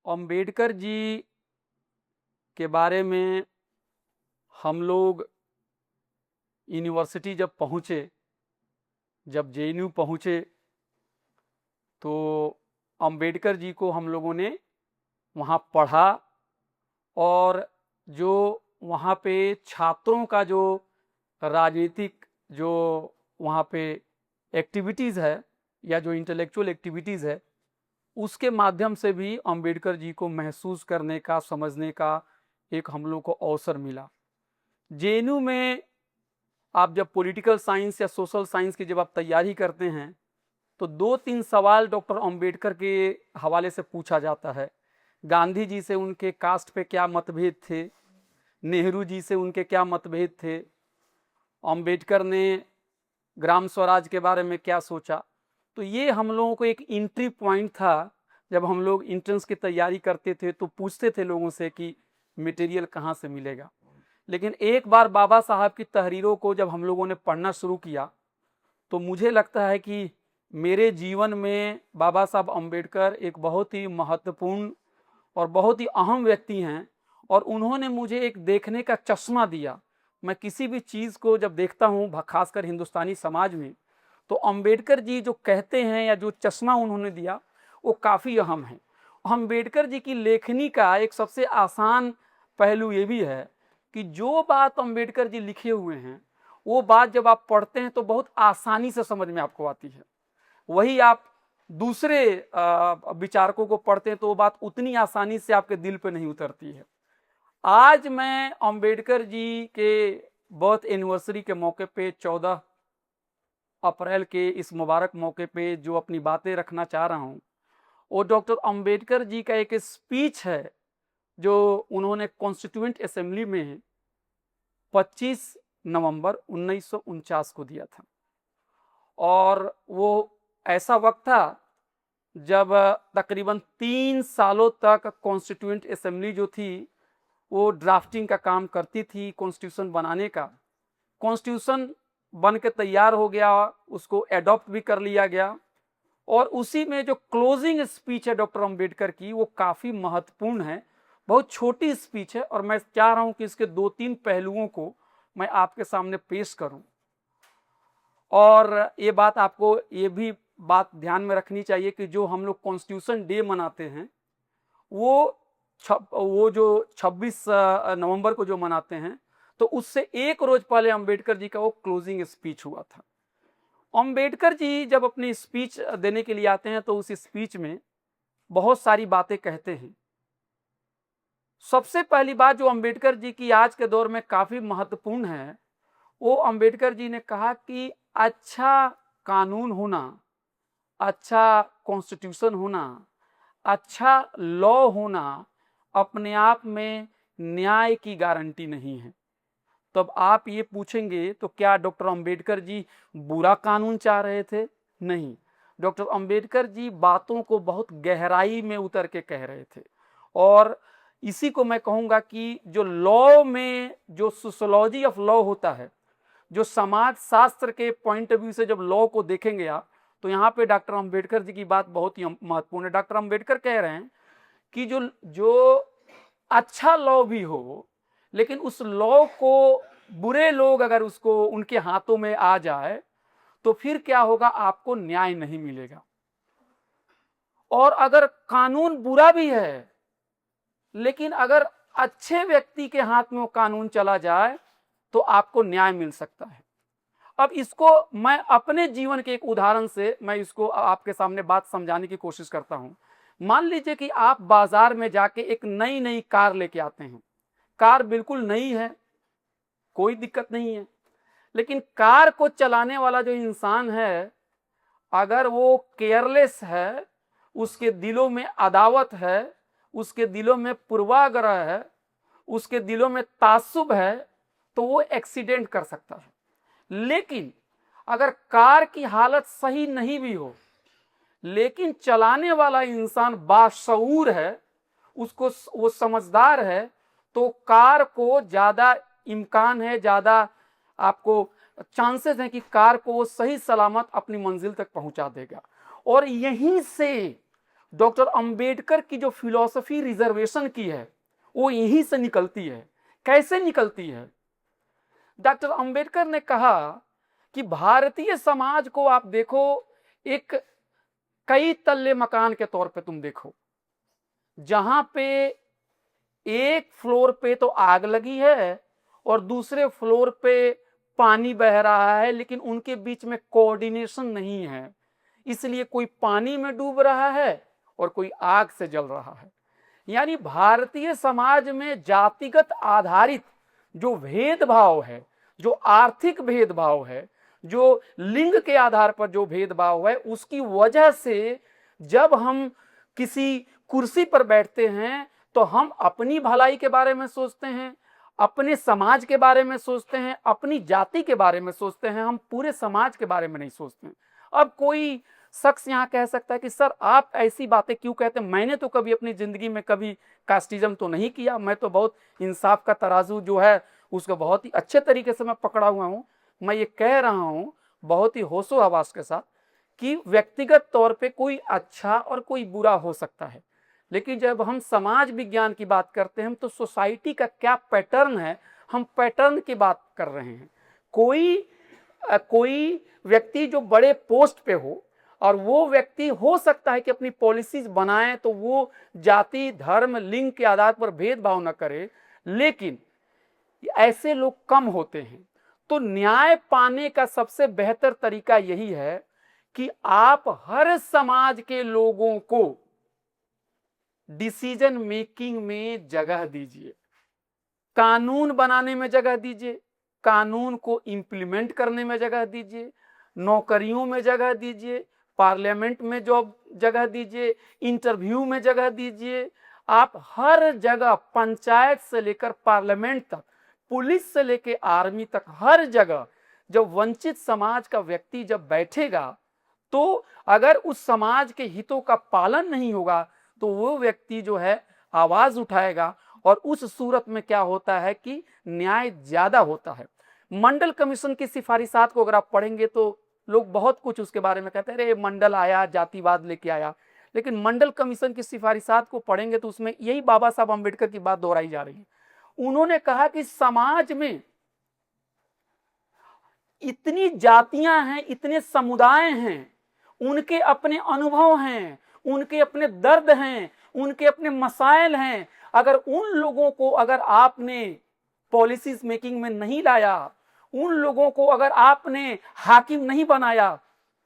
अंबेडकर जी के बारे में हम लोग यूनिवर्सिटी जब पहुँचे, जब जेएनयू पहुँचे, तो अंबेडकर जी को हम लोगों ने वहाँ पढ़ा और जो वहाँ पे छात्रों का जो राजनीतिक जो वहाँ पे एक्टिविटीज़ है या जो इंटेलेक्चुअल एक्टिविटीज़ है, उसके माध्यम से भी अंबेडकर जी को महसूस करने का, समझने का एक हम लोग को अवसर मिला। जेएनयू में आप जब पॉलिटिकल साइंस या सोशल साइंस की जब आप तैयारी करते हैं तो 2-3 सवाल डॉक्टर अंबेडकर के हवाले से पूछा जाता है। गांधी जी से उनके कास्ट पे क्या मतभेद थे, नेहरू जी से उनके क्या मतभेद थे, अंबेडकर ने ग्राम स्वराज के बारे में क्या सोचा। तो ये हम लोगों को एक एंट्री पॉइंट था। जब हम लोग एंट्रेंस की तैयारी करते थे तो पूछते थे लोगों से कि मटेरियल कहाँ से मिलेगा। लेकिन एक बार बाबा साहब की तहरीरों को जब हम लोगों ने पढ़ना शुरू किया तो मुझे लगता है कि मेरे जीवन में बाबा साहब अंबेडकर एक बहुत ही महत्वपूर्ण और बहुत ही अहम व्यक्ति हैं और उन्होंने मुझे एक देखने का चश्मा दिया। मैं किसी भी चीज़ को जब देखता हूँ, खासकर हिंदुस्तानी समाज में, तो अंबेडकर जी जो कहते हैं या जो चश्मा उन्होंने दिया वो काफ़ी अहम है। अंबेडकर जी की लेखनी का एक सबसे आसान पहलू ये भी है कि जो बात अंबेडकर जी लिखे हुए हैं वो बात जब आप पढ़ते हैं तो बहुत आसानी से समझ में आपको आती है। वही आप दूसरे विचारकों को पढ़ते हैं तो वो बात उतनी आसानी से आपके दिल पे नहीं उतरती है। आज मैं अंबेडकर जी के बर्थ एनिवर्सरी के मौके पे 14 अप्रैल के इस मुबारक मौके पे जो अपनी बातें रखना चाह रहा हूँ वो डॉक्टर अंबेडकर जी का एक स्पीच है जो उन्होंने कॉन्स्टिट्यूएंट असेंबली में 25 नवंबर 1949 को दिया था। और वो ऐसा वक्त था जब तकरीबन 3 सालों तक कॉन्स्टिट्यूएंट असेंबली जो थी वो ड्राफ्टिंग का काम करती थी, कॉन्स्टिट्यूशन बनाने का। कॉन्स्टिट्यूशन बन के तैयार हो गया, उसको एडॉप्ट भी कर लिया गया और उसी में जो क्लोजिंग स्पीच है डॉक्टर अंबेडकर की वो काफ़ी महत्वपूर्ण है। बहुत छोटी स्पीच है और मैं चाह रहा हूँ कि इसके 2-3 पहलुओं को मैं आपके सामने पेश करूँ। और ये बात आपको ये भी बात ध्यान में रखनी चाहिए कि जो हम लोग कॉन्स्टिट्यूशन डे मनाते हैं वो जो 26 नवंबर को जो मनाते हैं तो उससे एक रोज पहले अंबेडकर जी का वो क्लोजिंग स्पीच हुआ था। अंबेडकर जी जब अपनी स्पीच देने के लिए आते हैं तो उस स्पीच में बहुत सारी बातें कहते हैं। सबसे पहली बात जो अंबेडकर जी की आज के दौर में काफी महत्वपूर्ण है, वो अंबेडकर जी ने कहा कि अच्छा कानून होना, अच्छा कॉन्स्टिट्यूशन होना, अच्छा लॉ होना अपने आप में न्याय की गारंटी नहीं है। तब आप ये पूछेंगे तो क्या डॉक्टर अंबेडकर जी बुरा कानून चाह रहे थे? नहीं, डॉक्टर अंबेडकर जी बातों को बहुत गहराई में उतर के कह रहे थे। और इसी को मैं कहूँगा कि जो लॉ में जो सोशियोलॉजी ऑफ लॉ होता है, जो समाज शास्त्र के पॉइंट ऑफ व्यू से जब लॉ को देखेंगे आप, तो यहाँ पे डॉक्टर अंबेडकर जी की बात बहुत ही महत्वपूर्ण है। डॉक्टर अंबेडकर कह रहे हैं कि जो अच्छा लॉ भी हो, लेकिन उस लॉ को बुरे लोग अगर उसको उनके हाथों में आ जाए तो फिर क्या होगा, आपको न्याय नहीं मिलेगा। और अगर कानून बुरा भी है लेकिन अगर अच्छे व्यक्ति के हाथ में वो कानून चला जाए तो आपको न्याय मिल सकता है। अब इसको मैं अपने जीवन के एक उदाहरण से मैं इसको आपके सामने बात समझाने की कोशिश करता हूं। मान लीजिए कि आप बाजार में जाके एक नई कार लेके आते हैं। कार बिल्कुल नई है, कोई दिक्कत नहीं है, लेकिन कार को चलाने वाला जो इंसान है अगर वो केयरलेस है, उसके दिलों में अदावत है, उसके दिलों में पूर्वाग्रह है, उसके दिलों में तासुब है, तो वो एक्सीडेंट कर सकता है। लेकिन अगर कार की हालत सही नहीं भी हो लेकिन चलाने वाला इंसान बाशऊर है, उसको वो समझदार है, तो कार को ज्यादा इम्कान है, ज्यादा आपको चांसेस हैं कि कार को वो सही सलामत अपनी मंजिल तक पहुंचा देगा। और यहीं से डॉक्टर अंबेडकर की जो फिलॉसफी रिजर्वेशन की है वो यहीं से निकलती है। कैसे निकलती है? डॉक्टर अंबेडकर ने कहा कि भारतीय समाज को आप देखो, एक कई तल्ले मकान के तौर पे तुम देखो, जहां पे एक फ्लोर पे तो आग लगी है और दूसरे फ्लोर पे पानी बह रहा है, लेकिन उनके बीच में कोऑर्डिनेशन नहीं है, इसलिए कोई पानी में डूब रहा है और कोई आग से जल रहा है। यानी भारतीय समाज में जातिगत आधारित जो भेदभाव है, जो आर्थिक भेदभाव है, जो लिंग के आधार पर जो भेदभाव है, उसकी वजह से जब हम किसी कुर्सी पर बैठते हैं तो हम अपनी भलाई के बारे में सोचते हैं, अपने समाज के बारे में सोचते हैं, अपनी जाति के बारे में सोचते हैं, हम पूरे समाज के बारे में नहीं सोचते हैं। अब कोई शख्स यहाँ कह सकता है कि सर आप ऐसी बातें क्यों कहते हैं? मैंने तो कभी अपनी जिंदगी में कभी कास्टिज्म तो नहीं किया, मैं तो बहुत इंसाफ का तराजू जो है उसको बहुत ही अच्छे तरीके से मैं पकड़ा हुआ हूँ। मैं ये कह रहा हूँ बहुत ही होशो हवास के साथ कि व्यक्तिगत तौर पे कोई अच्छा और कोई बुरा हो सकता है, लेकिन जब हम समाज विज्ञान की बात करते हैं तो सोसाइटी का क्या पैटर्न है, हम पैटर्न की बात कर रहे हैं। कोई व्यक्ति जो बड़े पोस्ट पे हो और वो व्यक्ति हो सकता है कि अपनी पॉलिसीज बनाए तो वो जाति, धर्म, लिंग के आधार पर भेदभाव न करे, लेकिन ऐसे लोग कम होते हैं। तो न्याय पाने का सबसे बेहतर तरीका यही है कि आप हर समाज के लोगों को डिसीजन मेकिंग में जगह दीजिए, कानून बनाने में जगह दीजिए, कानून को इंप्लीमेंट करने में जगह दीजिए, नौकरियों में जगह दीजिए, पार्लियामेंट में जगह दीजिए, इंटरव्यू में जगह दीजिए। आप हर जगह, पंचायत से लेकर पार्लियामेंट तक, पुलिस से लेकर आर्मी तक, हर जगह जब वंचित समाज का व्यक्ति जब बैठेगा तो अगर उस समाज के हितों का पालन नहीं होगा तो वो व्यक्ति जो है आवाज उठाएगा, और उस सूरत में क्या होता है कि न्याय ज्यादा होता है। मंडल कमीशन की सिफारिशात को अगर आप पढ़ेंगे तो लोग बहुत कुछ उसके बारे में कहते हैं, अरे मंडल आया जातिवाद लेके आया, लेकिन मंडल कमीशन की सिफारिशात को पढ़ेंगे तो उसमें यही बाबा साहब अम्बेडकर की बात दोहराई जा रही है। उन्होंने कहा कि समाज में इतनी जातियां हैं, इतने समुदाय हैं, उनके अपने अनुभव हैं, उनके अपने दर्द हैं, उनके अपने मसाइल हैं। अगर उन लोगों को अगर आपने पॉलिसीज मेकिंग में नहीं लाया, उन लोगों को अगर आपने हाकिम नहीं बनाया,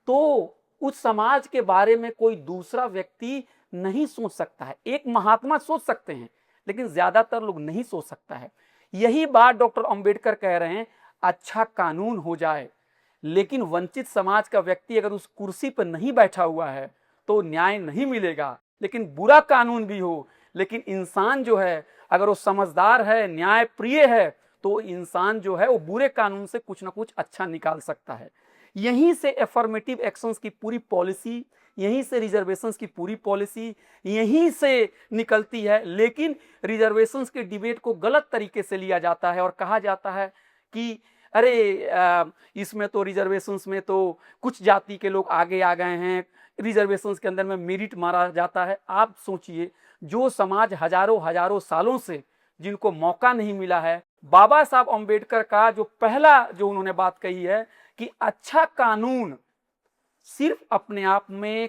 तो उस समाज के बारे में कोई दूसरा व्यक्ति नहीं सोच सकता है। एक महात्मा सोच सकते हैं, लेकिन ज्यादातर लोग नहीं सोच सकता है। यही बात डॉक्टर अंबेडकर कह रहे हैं, अच्छा कानून हो जाए, लेकिन वंचित समाज का व्यक्ति अगर उस कुर्सी पर नहीं बैठा हुआ है तो न्याय नहीं मिलेगा। लेकिन बुरा कानून भी हो, लेकिन इंसान जो है अगर वो समझदार है, न्याय प्रिय है, तो इंसान जो है वो बुरे कानून से कुछ ना कुछ अच्छा निकाल सकता है। यहीं से एफर्मेटिव एक्शंस की पूरी पॉलिसी, यहीं से रिजर्वेशंस की पूरी पॉलिसी यहीं से निकलती है। लेकिन रिजर्वेशंस के डिबेट को गलत तरीके से लिया जाता है और कहा जाता है कि अरे इसमें तो रिजर्वेशंस में तो कुछ जाति के लोग आगे आ गए हैं, रिजर्वेशंस के अंदर में मेरिट मारा जाता है। आप सोचिए, जो समाज हजारों सालों से जिनको मौका नहीं मिला है, बाबा साहब अम्बेडकर का जो पहला जो उन्होंने बात कही है कि अच्छा कानून सिर्फ अपने आप में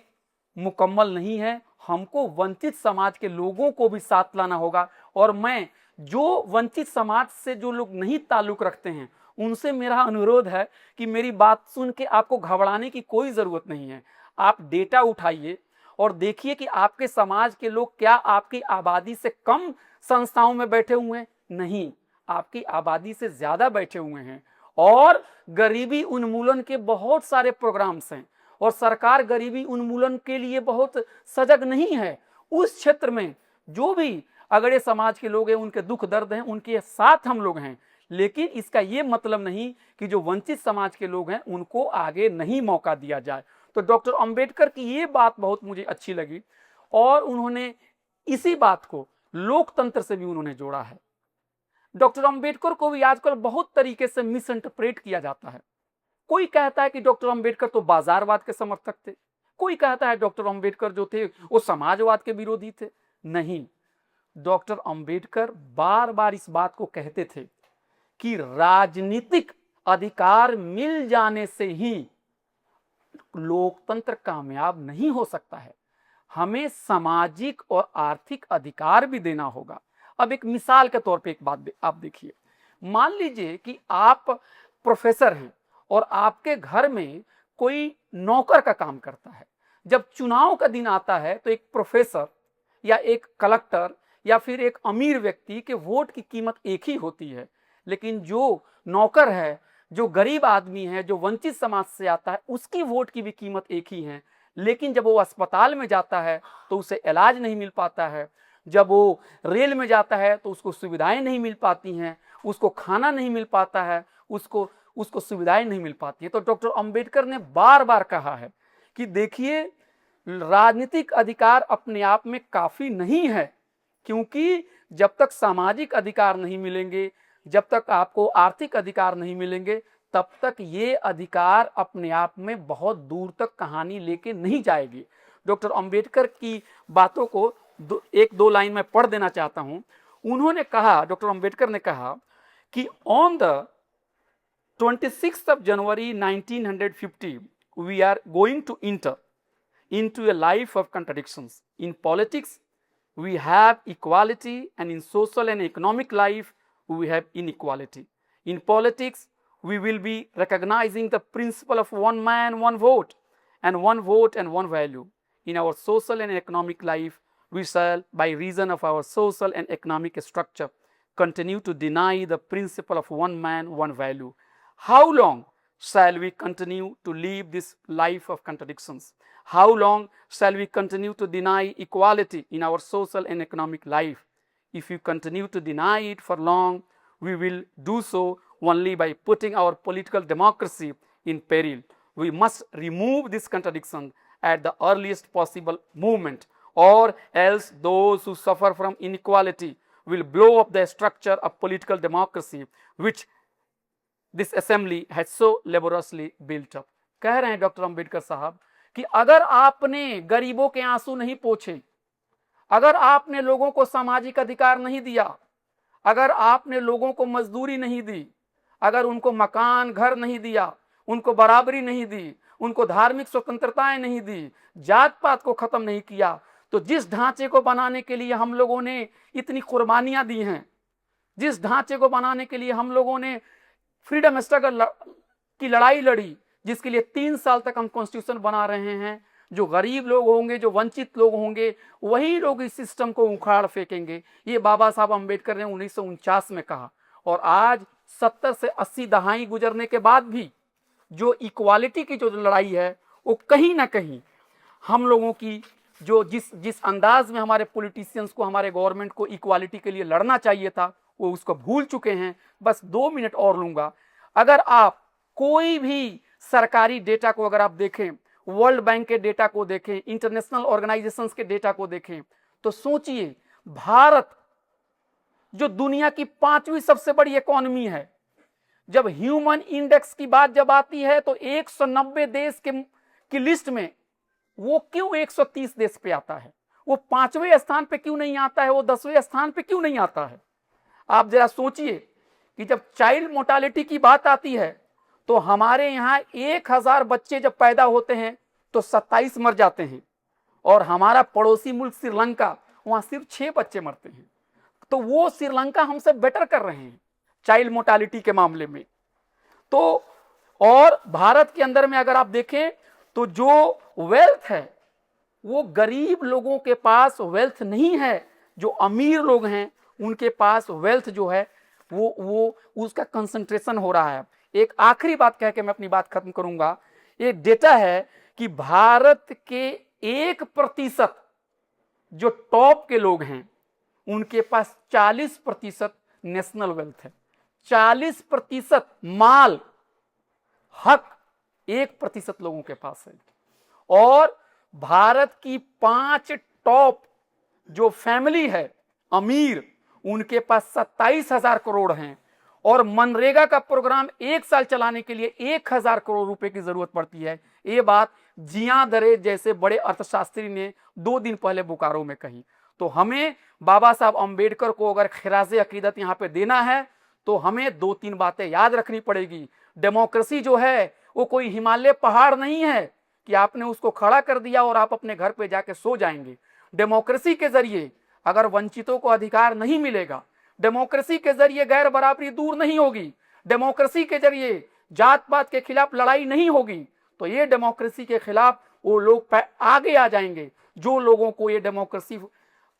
मुकम्मल नहीं है, हमको वंचित समाज के लोगों को भी साथ लाना होगा। और मैं जो वंचित समाज से जो लोग नहीं ताल्लुक रखते हैं उनसे मेरा अनुरोध है कि मेरी बात सुन के आपको घबराने की कोई जरूरत नहीं है। आप डेटा उठाइए और देखिए कि आपके समाज के लोग क्या आपकी आबादी से कम संस्थाओं में बैठे हुए हैं? नहीं, आपकी आबादी से ज्यादा बैठे हुए हैं। और गरीबी उन्मूलन के बहुत सारे प्रोग्राम्स हैं और सरकार गरीबी उन्मूलन के लिए बहुत सजग नहीं है। उस क्षेत्र में जो भी अगड़े समाज के लोग हैं, उनके दुख दर्द हैं, उनके साथ हम लोग हैं। लेकिन इसका ये मतलब नहीं कि जो वंचित समाज के लोग हैं उनको आगे नहीं मौका दिया जाए। तो डॉक्टर अंबेडकर की ये बात बहुत मुझे अच्छी लगी और उन्होंने इसी बात को लोकतंत्र से भी उन्होंने जोड़ा है। डॉक्टर अंबेडकर को भी आजकल बहुत तरीके से मिस इंटरप्रेट किया जाता है। कोई कहता है कि डॉक्टर अंबेडकर तो बाजारवाद के समर्थक थे, कोई कहता है डॉक्टर अंबेडकर जो थे वो समाजवाद के विरोधी थे, नहीं। डॉक्टर अंबेडकर बार बार इस बात को कहते थे कि राजनीतिक अधिकार मिल जाने से ही लोकतंत्र कामयाब नहीं हो सकता है, हमें सामाजिक और आर्थिक अधिकार भी देना होगा। अब एक मिसाल के तौर पे एक बात आप देखिए, मान लीजिए कि आप प्रोफेसर हैं और आपके घर में कोई नौकर का काम करता है। जब चुनाव का दिन आता है तो एक प्रोफेसर या एक कलेक्टर या फिर एक अमीर व्यक्ति के वोट की कीमत एक ही होती है, लेकिन जो नौकर है, जो गरीब आदमी है, जो वंचित समाज से आता है, उसकी वोट की भी कीमत एक ही है। लेकिन जब वो अस्पताल में जाता है तो उसे इलाज नहीं मिल पाता है, जब वो रेल में जाता है तो उसको सुविधाएं नहीं मिल पाती हैं, उसको खाना नहीं मिल पाता है, उसको सुविधाएं नहीं मिल पाती हैं। तो डॉक्टर अंबेडकर ने बार बार कहा है कि देखिए, राजनीतिक अधिकार अपने आप में काफी नहीं है, क्योंकि जब तक सामाजिक अधिकार नहीं मिलेंगे, जब तक आपको आर्थिक अधिकार नहीं मिलेंगे, तब तक ये अधिकार अपने आप में बहुत दूर तक कहानी लेके नहीं जाएगी। डॉक्टर अंबेडकर की बातों को एक दो लाइन में पढ़ देना चाहता हूं। उन्होंने कहा, डॉक्टर अंबेडकर ने कहा कि on the 26th of January 1950 we are going to enter into a life of contradictions. In politics we have equality, and in social and economic life we have inequality. In politics we will be recognizing the principle of one man, one vote, and one value. In our social and economic life we shall, by reason of our social and economic structure, continue to deny the principle of one man, one value. How long shall we continue to live this life of contradictions? How long shall we continue to deny equality in our social and economic life? If we continue to deny it for long, we will do so only by putting our political democracy in peril. We must remove this contradiction at the earliest possible moment, or else those who suffer from inequality will blow up the structure of political democracy which this assembly has so laboriously built up. कह रहे हैं doctor Ambedkar साहब कि अगर आपने गरीबों के आंसू नहीं पोंछे, अगर आपने लोगों को सामाजिक अधिकार नहीं दिया, अगर आपने लोगों को मजदूरी नहीं दी, अगर उनको मकान घर नहीं दिया, उनको बराबरी नहीं दी, उनको धार्मिक स्वतंत्रताएं नहीं दी, जात पात को खत्म नहीं किया, तो जिस ढांचे को बनाने के लिए हम लोगों ने इतनी कुर्बानियां दी हैं, जिस ढांचे को बनाने के लिए हम लोगों ने फ्रीडम स्ट्रगल की लड़ाई लड़ी, जिसके लिए 3 साल तक हम कॉन्स्टिट्यूशन बना रहे हैं, जो गरीब लोग होंगे, जो वंचित लोग होंगे, वही लोग इस सिस्टम को उखाड़ फेंकेंगे। ये बाबा साहब अंबेडकर ने 1949 में कहा। और आज 70 से 80 दहाई गुजरने के बाद भी जो इक्वालिटी की जो लड़ाई है, वो कहीं ना कहीं हम लोगों की जो जिस अंदाज में हमारे पॉलिटिशियंस को, हमारे गवर्नमेंट को इक्वालिटी के लिए लड़ना चाहिए था, वो उसको भूल चुके हैं। बस 2 मिनट और लूंगा। अगर आप कोई भी सरकारी डेटा को अगर आप देखें, वर्ल्ड बैंक के डेटा को देखें, इंटरनेशनल ऑर्गेनाइजेशंस के डेटा को देखें, तो सोचिए, भारत जो दुनिया की 5वीं सबसे बड़ी इकोनॉमी है, जब ह्यूमन इंडेक्स की बात जब आती है तो 190 देश की लिस्ट में वो क्यों 130 देश पे आता है? वो 5वें स्थान पे क्यों नहीं आता है? वो 10वें स्थान पे क्यों नहीं आता है? आप जरा सोचिए कि जब चाइल्ड मोर्टालिटी की बात आती है तो हमारे यहाँ 1000 बच्चे जब पैदा होते हैं तो 27 मर जाते हैं, और हमारा पड़ोसी मुल्क श्रीलंका, वहां सिर्फ 6 बच्चे मरते हैं। तो वो श्रीलंका हमसे बेटर कर रहे हैं चाइल्ड मोर्टालिटी के मामले में। तो और भारत के अंदर में अगर आप देखें तो जो वेल्थ है, वो गरीब लोगों के पास वेल्थ नहीं है, जो अमीर लोग हैं उनके पास वेल्थ जो है वो उसका कंसंट्रेशन हो रहा है। एक आखिरी बात कह के मैं अपनी बात खत्म करूंगा। एक डेटा है कि भारत के 1% जो टॉप के लोग हैं उनके पास 40% नेशनल वेल्थ है। 40% माल हक 1% लोगों के पास है। और भारत की 5 टॉप जो फैमिली है अमीर, उनके पास 27,000 करोड़ हैं। और मनरेगा का प्रोग्राम 1 साल चलाने के लिए 1000 करोड़ रुपए की जरूरत पड़ती है। ये बात जिया दरे जैसे बड़े अर्थशास्त्री ने 2 दिन पहले बोकारो में कही। तो हमें बाबा साहब अंबेडकर को अगर खिराज अकीदत यहाँ पे देना है तो हमें 2-3 बातें याद रखनी पड़ेगी। डेमोक्रेसी जो है वो कोई हिमालय पहाड़ नहीं है कि आपने उसको खड़ा कर दिया और आप अपने घर पे जाके सो जाएंगे। डेमोक्रेसी के जरिए अगर वंचितों को अधिकार नहीं मिलेगा, डेमोक्रेसी के जरिए गैर बराबरी दूर नहीं होगी, डेमोक्रेसी के जरिए जात पात के खिलाफ लड़ाई नहीं होगी, तो ये डेमोक्रेसी के खिलाफ वो लोग आगे आ जाएंगे जो लोगों को ये डेमोक्रेसी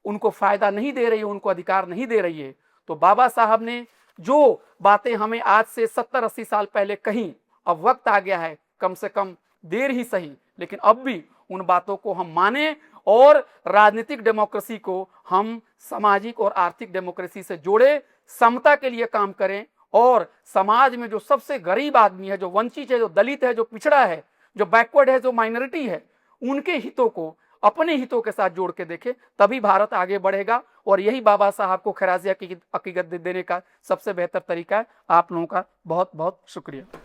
उनको फायदा नहीं दे रही है, उनको अधिकार नहीं दे रही है। तो बाबा साहब ने जो बातें हमें आज से 70-80 साल पहले कही, अब वक्त आ गया है, कम से कम देर ही सही लेकिन अब भी उन बातों को हम माने और राजनीतिक डेमोक्रेसी को हम सामाजिक और आर्थिक डेमोक्रेसी से जोड़े, समता के लिए काम करें और समाज में जो सबसे गरीब आदमी है, जो वंचित है, जो दलित है, जो पिछड़ा है, जो बैकवर्ड है, जो माइनॉरिटी है, उनके हितों को अपने हितों के साथ जोड़ के देखे, तभी भारत आगे बढ़ेगा। और यही बाबा साहब को खिराज अकीदत देने का सबसे बेहतर तरीका है। आप लोगों का बहुत बहुत शुक्रिया।